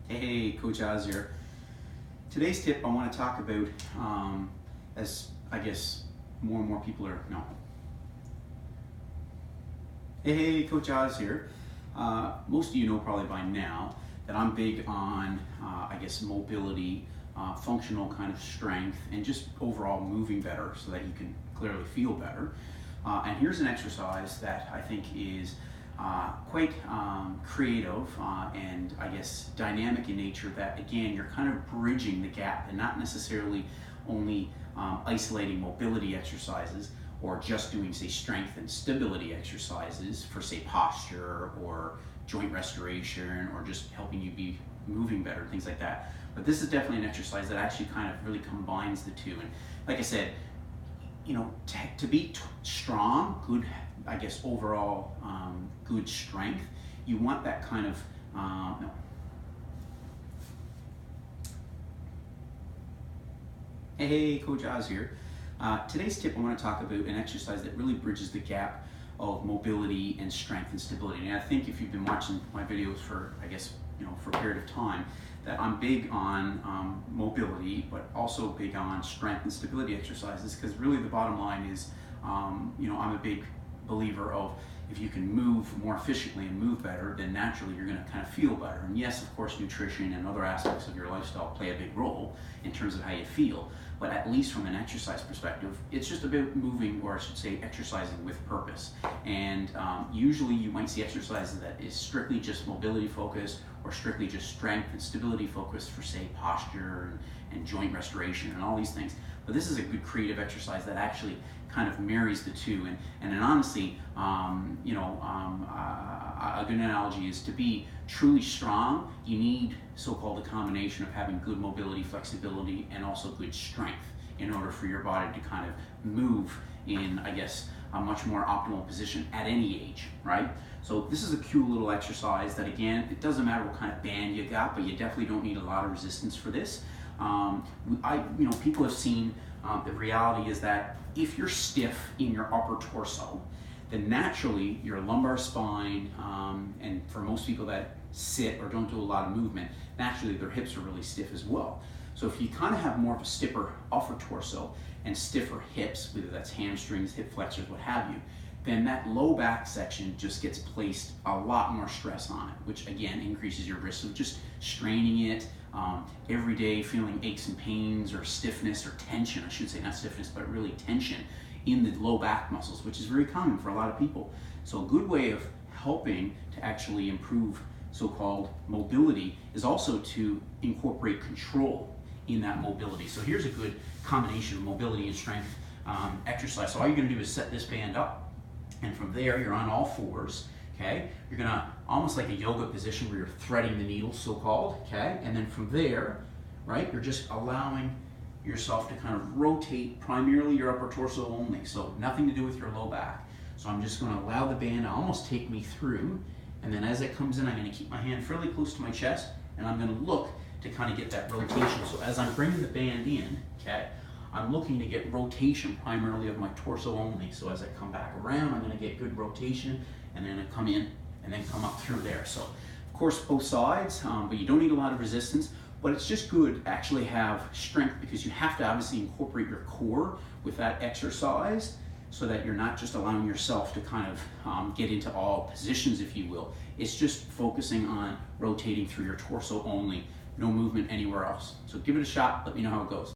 Hey, Coach Oz here. Today's tip I want to talk about, as I guess more and more people are, no. Hey, Coach Oz here. Most of you know probably by now that I'm big on, I guess, mobility, functional kind of strength, and just overall moving better so that you can clearly feel better. And here's an exercise that I think is quite creative and I guess dynamic in nature, that again you're kind of bridging the gap and not necessarily only isolating mobility exercises or just doing, say, strength and stability exercises for, say, posture or joint restoration or just helping you be moving better, things like that. But this is definitely an exercise that actually kind of really combines the two. And like I said, you know, to be strong, good, I guess, overall good strength, you want that kind of, no. Hey, Coach Oz here. Today's tip I want to talk about an exercise that really bridges the gap of mobility and strength and stability. And I think if you've been watching my videos for, I guess, for a period of time, that I'm big on mobility, but also big on strength and stability exercises, because really the bottom line is, I'm a big believer of, if you can move more efficiently and move better, then naturally you're going to kind of feel better. And yes, of course, nutrition and other aspects of your lifestyle play a big role in terms of how you feel. But at least from an exercise perspective, it's just about moving, or I should say exercising with purpose. And usually you might see exercises that is strictly just mobility focused, or strictly just strength and stability focused for, say, posture and joint restoration and all these things. But this is a good creative exercise that actually kind of marries the two. And honestly, a good analogy is, to be truly strong, you need so-called a combination of having good mobility, flexibility, and also good strength in order for your body to kind of move in, I guess, a much more optimal position at any age, right? So this is a cute little exercise that, again, it doesn't matter what kind of band you got, but you definitely don't need a lot of resistance for this. People have seen, the reality is that if you're stiff in your upper torso, then naturally your lumbar spine, and for most people that sit or don't do a lot of movement, naturally their hips are really stiff as well. So if you kind of have more of a stiffer upper torso and stiffer hips, whether that's hamstrings, hip flexors, what have you, then that low back section just gets placed a lot more stress on it, which again increases your risk of just straining it every day, feeling aches and pains or stiffness or tension, I should say, not stiffness, but really tension in the low back muscles, which is very common for a lot of people. So a good way of helping to actually improve so-called mobility is also to incorporate control in that mobility. So here's a good combination of mobility and strength exercise. So all you're gonna do is set this band up, and from there you're on all fours, okay? You're gonna, almost like a yoga position where you're threading the needle, so-called, okay? And then from there, right, you're just allowing yourself to kind of rotate primarily your upper torso only, so nothing to do with your low back. So I'm just gonna allow the band to almost take me through, and then as it comes in, I'm gonna keep my hand fairly close to my chest, and I'm gonna look to kind of get that rotation. So as I'm bringing the band in, okay, I'm looking to get rotation primarily of my torso only. So as I come back around, I'm gonna get good rotation, and then I come in and then come up through there. So of course both sides, but you don't need a lot of resistance, but it's just good to actually have strength, because you have to obviously incorporate your core with that exercise so that you're not just allowing yourself to kind of get into all positions, if you will. It's just focusing on rotating through your torso only, no movement anywhere else. So give it a shot, let me know how it goes.